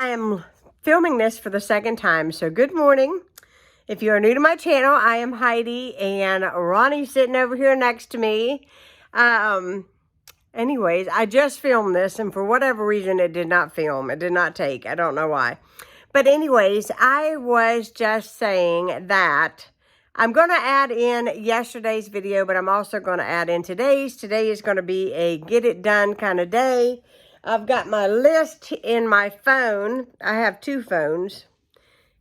am filming this for the second time, so good morning. If you are new to my channel, I am Heidi, and Ronnie's sitting over here next to me. Anyways, I just filmed this, and for whatever reason, it did not film. It did not take. I don't know why. But anyways, I was just saying that I'm going to add in yesterday's video, but I'm also going to add in today's. Today is going to be a get it done kind of day. I've got my list in my phone. I have two phones,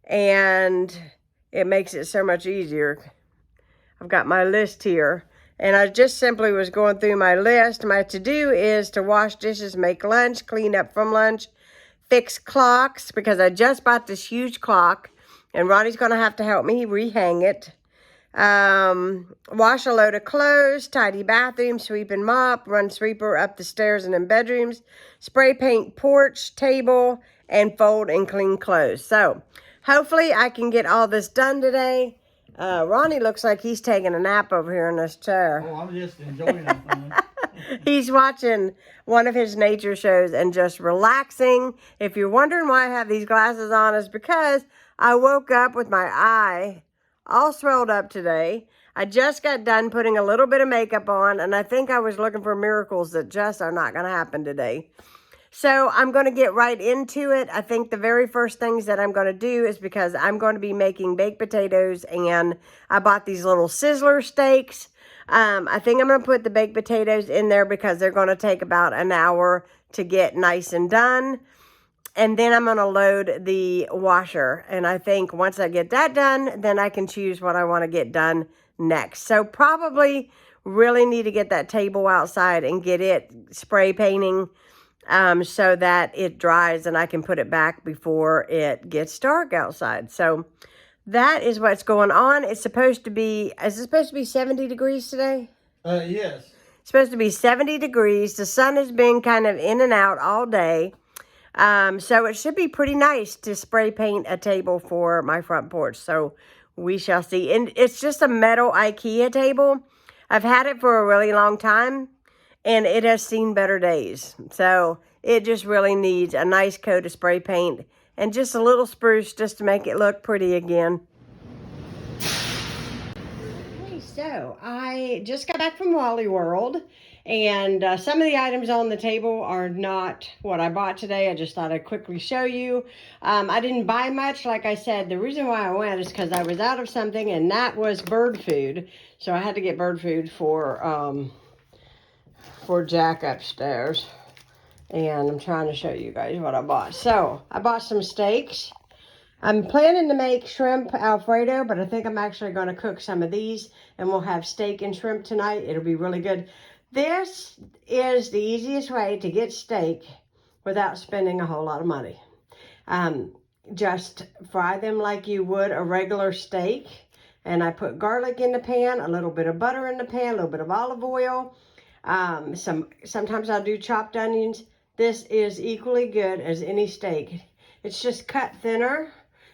and it makes it so much easier. I've got my list here, and I just simply was going through my list. My to-do is to wash dishes, make lunch, clean up from lunch, fix clocks, because I just bought this huge clock, and Ronnie's going to have to help me rehang it. Wash a load of clothes, tidy bathroom, sweep and mop, run sweeper up the stairs and in bedrooms, spray paint porch, table, and fold and clean clothes. So, hopefully I can get all this done today. Ronnie looks like he's taking a nap over here in this chair. Oh, I'm just enjoying it. He's watching one of his nature shows and just relaxing. If you're wondering why I have these glasses on, it's because I woke up with my eye all swelled up today. I just got done putting a little bit of makeup on, and I think I was looking for miracles that just are not going to happen today. So I'm going to get right into it. I think the very first things that I'm going to do is because I'm going to be making baked potatoes, and I bought these little sizzler steaks. I think I'm going to put the baked potatoes in there because they're going to take about an hour to get nice and done. And then I'm going to load the washer. And I think once I get that done, then I can choose what I want to get done next. So probably really need to get that table outside and get it spray painting so that it dries and I can put it back before it gets dark outside. So that is what's going on. It's supposed to be, is it supposed to be 70 degrees today? Yes. It's supposed to be 70 degrees. The sun has been kind of in and out all day. So it should be pretty nice to spray paint a table for my front porch. So we shall see. And it's just a metal IKEA table. I've had it for a really long time, and it has seen better days. So it just really needs a nice coat of spray paint and just a little spruce just to make it look pretty again. Okay, so I just got back from Wally World. And some of the items on the table are not what I bought today. I just thought I'd quickly show you. I didn't buy much. Like I said, the reason why I went is because I was out of something, and that was bird food. So I had to get bird food for Jack upstairs. And I'm trying to show you guys what I bought. So I bought some steaks. I'm planning to make shrimp Alfredo, but I think I'm actually going to cook some of these, and we'll have steak and shrimp tonight. It'll be really good. This is the easiest way to get steak without spending a whole lot of money. Just fry them like you would a regular steak. And I put garlic in the pan, a little bit of butter in the pan, a little bit of olive oil. Sometimes I'll do chopped onions. This is equally good as any steak. It's just cut thinner.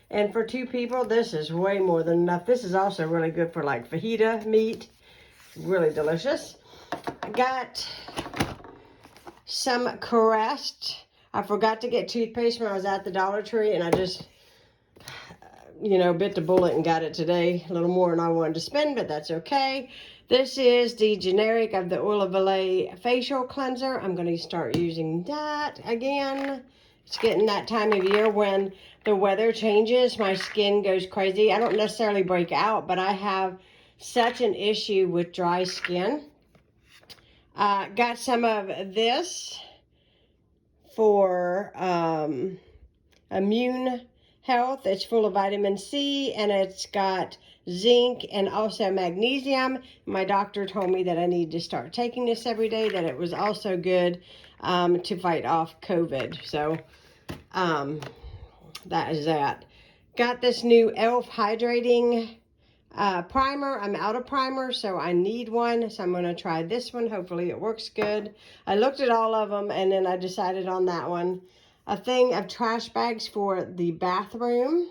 And for two people, this is way more than enough. This is also really good for like fajita meat. Really delicious. I got some Crest. I forgot to get toothpaste when I was at the Dollar Tree, and I just, bit the bullet and got it today. A little more than I wanted to spend, but that's okay. This is the generic of the Olay facial cleanser. I'm going to start using that again. It's getting that time of year when the weather changes. My skin goes crazy. I don't necessarily break out, but I have such an issue with dry skin. Got some of this for immune health. It's full of vitamin C, and it's got zinc and also magnesium. My doctor told me that I need to start taking this every day, that it was also good to fight off COVID. So that is that. Got this new e.l.f. Hydrating primer. I'm out of primer, so I need one. So I'm going to try this one. Hopefully it works good. I looked at all of them, and then I decided on that one. A thing of trash bags for the bathroom.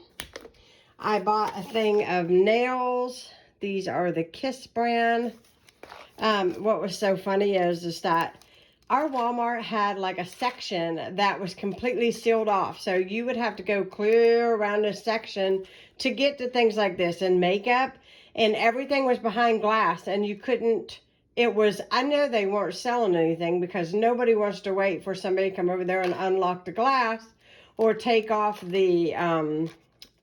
I bought a thing of nails. These are the Kiss brand. What was so funny is that our Walmart had like a section that was completely sealed off. So you would have to go clear around a section to get to things like this and makeup, and everything was behind glass and you couldn't, it was, I know they weren't selling anything because nobody wants to wait for somebody to come over there and unlock the glass or take off the,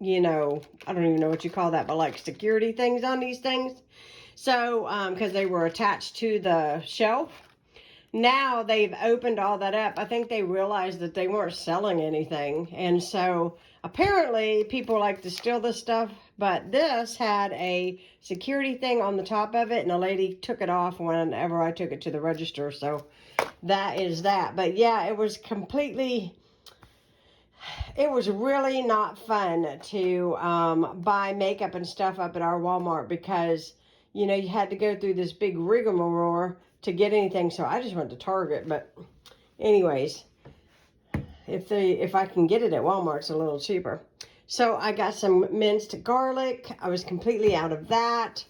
you know, I don't even know what you call that, but like security things on these things. So, because they were attached to the shelf. Now they've opened all that up. I think they realized that they weren't selling anything. And so apparently people like to steal this stuff, but this had a security thing on the top of it and a lady took it off whenever I took it to the register. So that is that. But yeah, it was really not fun to buy makeup and stuff up at our Walmart because, you know, you had to go through this big rigmarole to get anything. So I just went to Target. But anyways, if I can get it at Walmart, it's a little cheaper. So I got some minced garlic. I was completely out of that.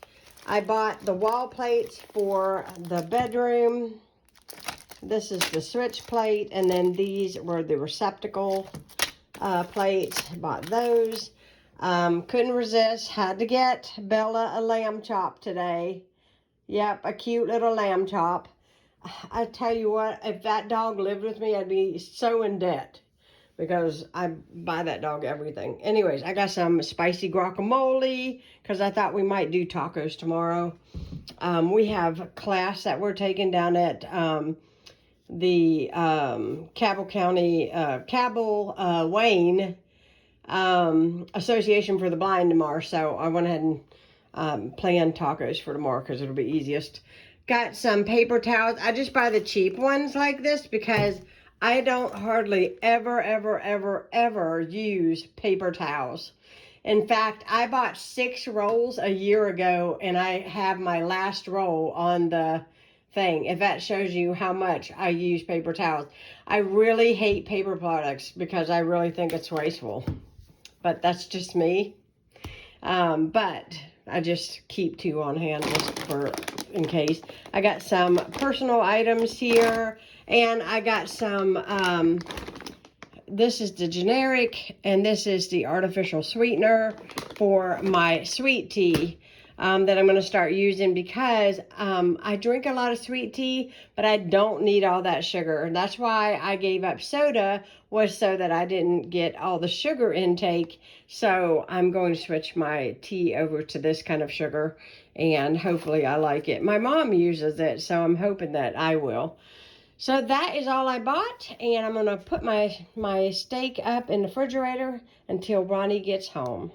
I bought the wall plates for the bedroom. This is the switch plate, and then these were the receptacle plates. Bought those. Couldn't resist. Had to get Bella a lamb chop today. Yep, a cute little lamb chop. I tell you what, if that dog lived with me, I'd be so in debt because I buy that dog everything. Anyways, I got some spicy guacamole because I thought we might do tacos tomorrow. We have class that we're taking down at the Cabell Wayne Association for the Blind tomorrow. So I went ahead and planned tacos for tomorrow because it'll be easiest. Got some paper towels. I just buy the cheap ones like this because I don't hardly ever use paper towels. In fact, I bought 6 rolls a year ago and I have my last roll on the thing. If that shows you how much I use paper towels. I really hate paper products because I really think it's wasteful. But that's just me. But I just keep 2 on hand just for in case. I got some personal items here, and I got some, this is the generic, and this is the artificial sweetener for my sweet tea that I'm going to start using because I drink a lot of sweet tea, but I don't need all that sugar. That's why I gave up soda, was so that I didn't get all the sugar intake. So I'm going to switch my tea over to this kind of sugar, and hopefully I like it. My mom uses it, so I'm hoping that I will. So that is all I bought, and I'm going to put my steak up in the refrigerator until Ronnie gets home.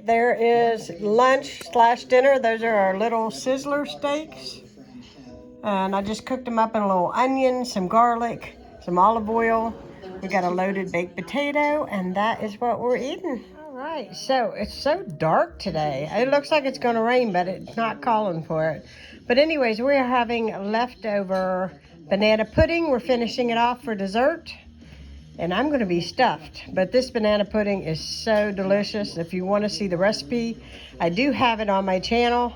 There is lunch/dinner. Those are our little sizzler steaks. And I just cooked them up in a little onion, some garlic, some olive oil. We got a loaded baked potato, and that is what we're eating. All right, so it's so dark today. It looks like it's going to rain, but it's not calling for it. But anyways, we're having leftover banana pudding. We're finishing it off for dessert. And I'm going to be stuffed. But this banana pudding is so delicious. If you want to see the recipe, I do have it on my channel.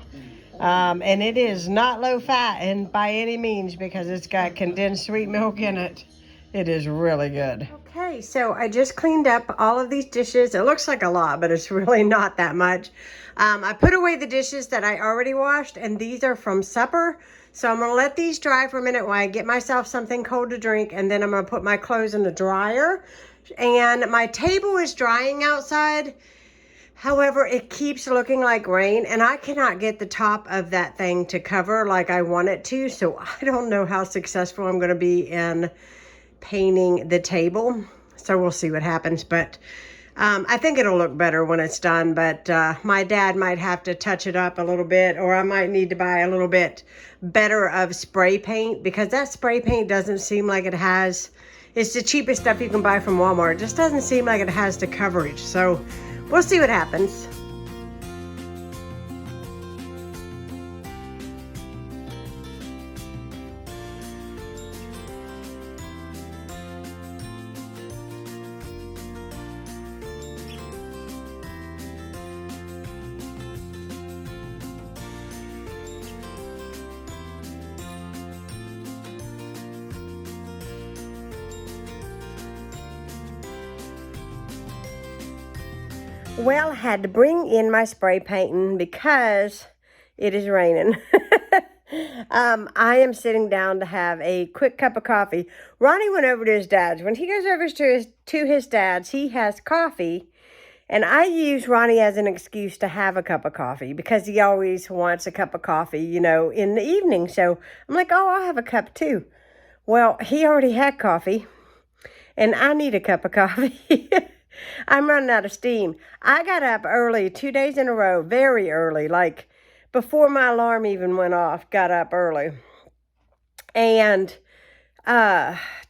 And it is not low fat and by any means, because it's got condensed sweet milk in it. It is really good. Okay, so I just cleaned up all of these dishes. It looks like a lot, but it's really not that much. I put away the dishes that I already washed, and these are from supper. So I'm gonna let these dry for a minute while I get myself something cold to drink, and then I'm gonna put my clothes in the dryer. And my table is drying outside. However, it keeps looking like rain, and I cannot get the top of that thing to cover like I want it to. So I don't know how successful I'm gonna be in painting the table. So we'll see what happens. But I think it'll look better when it's done. But my dad might have to touch it up a little bit, or I might need to buy a little bit better of spray paint, because that spray paint doesn't seem like it has, it's the cheapest stuff you can buy from Walmart. It just doesn't seem like it has the coverage. So we'll see what happens. Well, I had to bring in my spray painting because it is raining. I am sitting down to have a quick cup of coffee. Ronnie went over to his dad's. When he goes over to his dad's, he has coffee. And I use Ronnie as an excuse to have a cup of coffee, because he always wants a cup of coffee, you know, in the evening. So I'm like, oh, I'll have a cup too. Well, he already had coffee, and I need a cup of coffee. I'm running out of steam. I got up early 2 days in a row, very early, like before my alarm even went off, got up early. And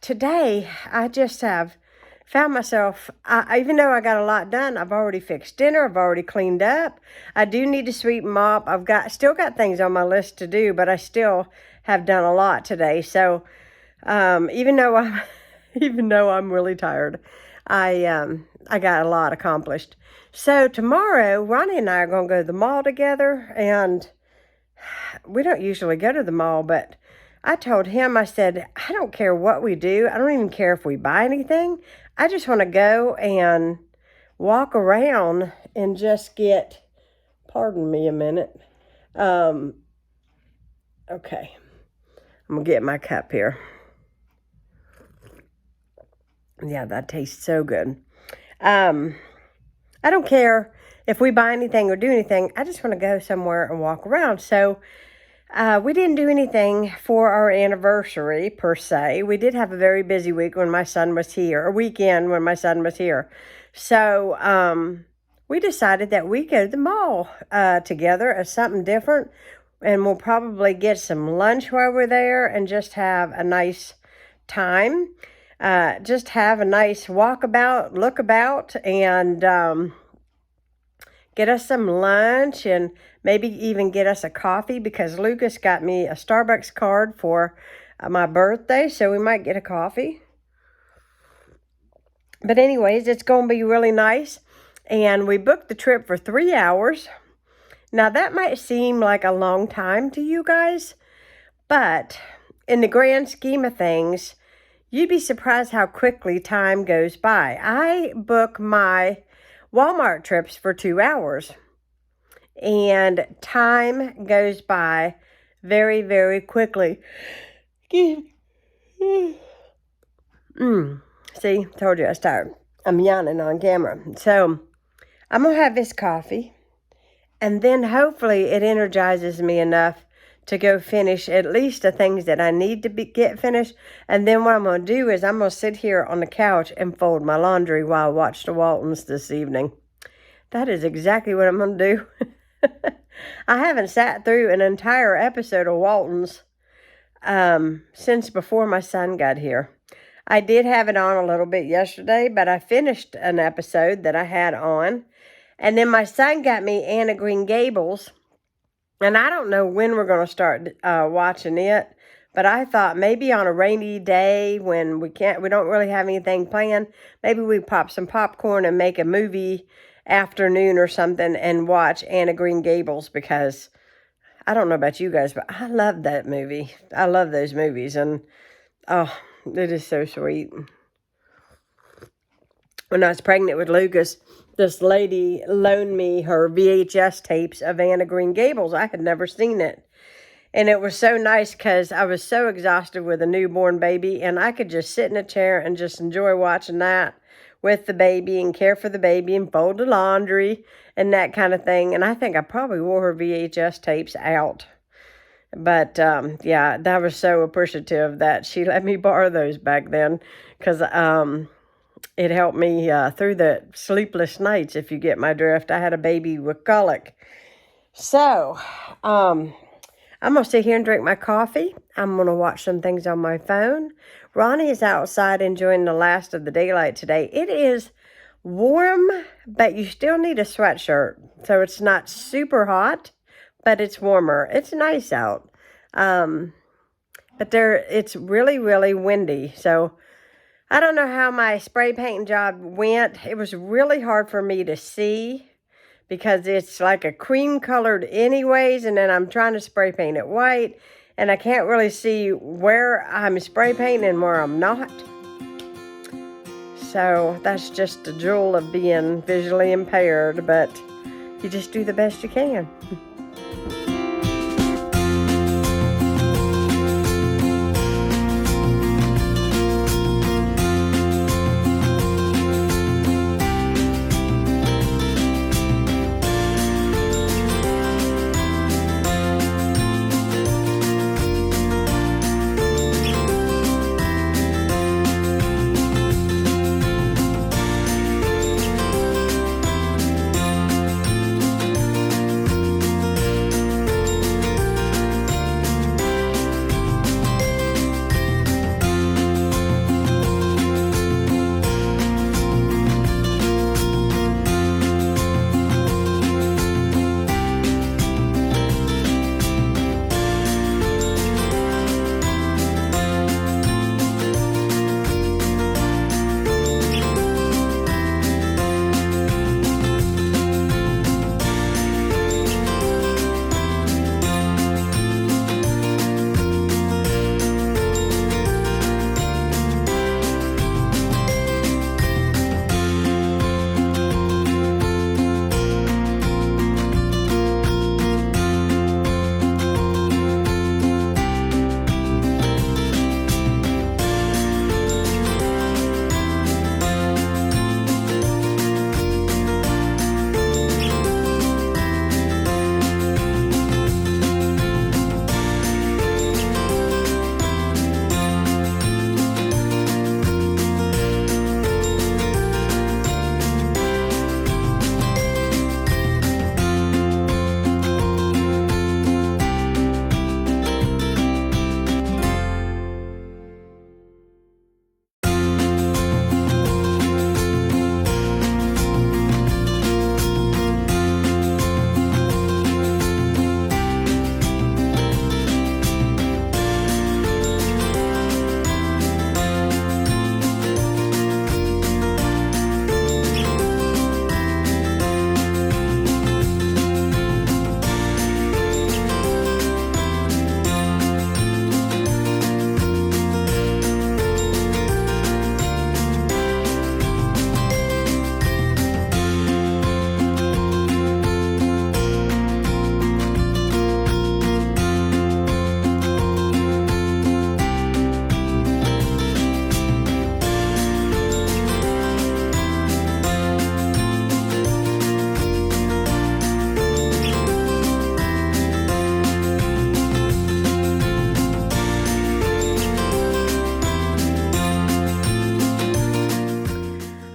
today I just have found myself, even though I got a lot done, I've already fixed dinner, I've already cleaned up. I do need to sweep and mop. Still got things on my list to do, but I still have done a lot today. So even though I'm really tired, I got a lot accomplished. So tomorrow, Ronnie and I are going to go to the mall together, and we don't usually go to the mall, but I told him, I said, I don't care what we do. I don't even care if we buy anything. I just want to go and walk around and just get, pardon me a minute. Okay, I'm going to get my cup here. Yeah, that tastes so good. I don't care if we buy anything or do anything. I just want to go somewhere and walk around. So we didn't do anything for our anniversary per se. We did have a very busy week when my son was here, a weekend when my son was here. So we decided that we go to the mall together as something different. And we'll probably get some lunch while we're there and just have a nice time. Just have a nice walkabout, look about, and get us some lunch, and maybe even get us a coffee, because Lucas got me a Starbucks card for my birthday, so we might get a coffee. But anyways, it's going to be really nice, and we booked the trip for 3 hours. Now, that might seem like a long time to you guys, but in the grand scheme of things, you'd be surprised how quickly time goes by. I book my Walmart trips for 2 hours, and time goes by very, very quickly. See, told you I was tired. I'm yawning on camera. So I'm going to have this coffee, and then hopefully it energizes me enough to go finish at least the things that I need to get finished. And then what I'm going to do is I'm going to sit here on the couch and fold my laundry while I watch the Waltons this evening. That is exactly what I'm going to do. I haven't sat through an entire episode of Waltons since before my son got here. I did have it on a little bit yesterday, but I finished an episode that I had on. And then my son got me Anne of Green Gables. And I don't know when we're going to start watching it. But I thought maybe on a rainy day when we don't really have anything planned, maybe we pop some popcorn and make a movie afternoon or something and watch Anne of Green Gables, because I don't know about you guys, but I love that movie. I love those movies, and oh, it is so sweet. When I was pregnant with Lucas, this lady loaned me her VHS tapes of Anne of Green Gables. I had never seen it. And it was so nice because I was so exhausted with a newborn baby, and I could just sit in a chair and just enjoy watching that with the baby and care for the baby and fold the laundry and that kind of thing. And I think I probably wore her VHS tapes out. But, yeah, I was so appreciative that she let me borrow those back then, because it helped me through the sleepless nights, if you get my drift. I had a baby with colic. So, I'm going to sit here and drink my coffee. I'm going to watch some things on my phone. Ronnie is outside enjoying the last of the daylight today. It is warm, but you still need a sweatshirt. So it's not super hot, but it's warmer. It's nice out. But it's really, really windy. So I don't know how my spray painting job went. It was really hard for me to see, because it's like a cream colored anyways, and then I'm trying to spray paint it white, and I can't really see where I'm spray painting and where I'm not. So that's just the jewel of being visually impaired, but you just do the best you can.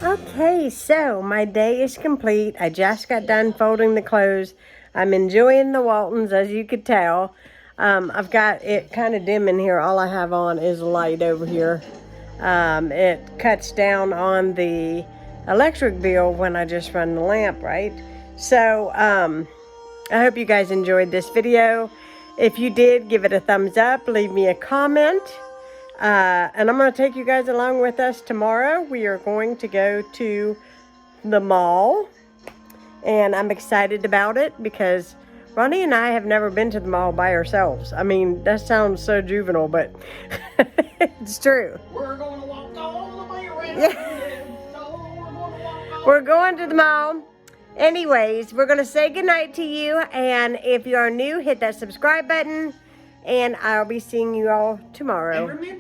Okay, so my day is complete. I just got done folding the clothes. I'm enjoying the Waltons, as you could tell. I've got it kind of dim in here. All I have on is light over here. It cuts down on the electric bill when I just run the lamp, right? So I hope you guys enjoyed this video. If you did, give it a thumbs up, leave me a comment. And I'm going to take you guys along with us tomorrow. We are going to go to the mall. And I'm excited about it because Ronnie and I have never been to the mall by ourselves. I mean, that sounds so juvenile, but it's true. We're going to walk all the way around. Yeah. So We're going to the mall. Anyways, we're going to say goodnight to you. And if you are new, hit that subscribe button. And I'll be seeing you all tomorrow. And remember,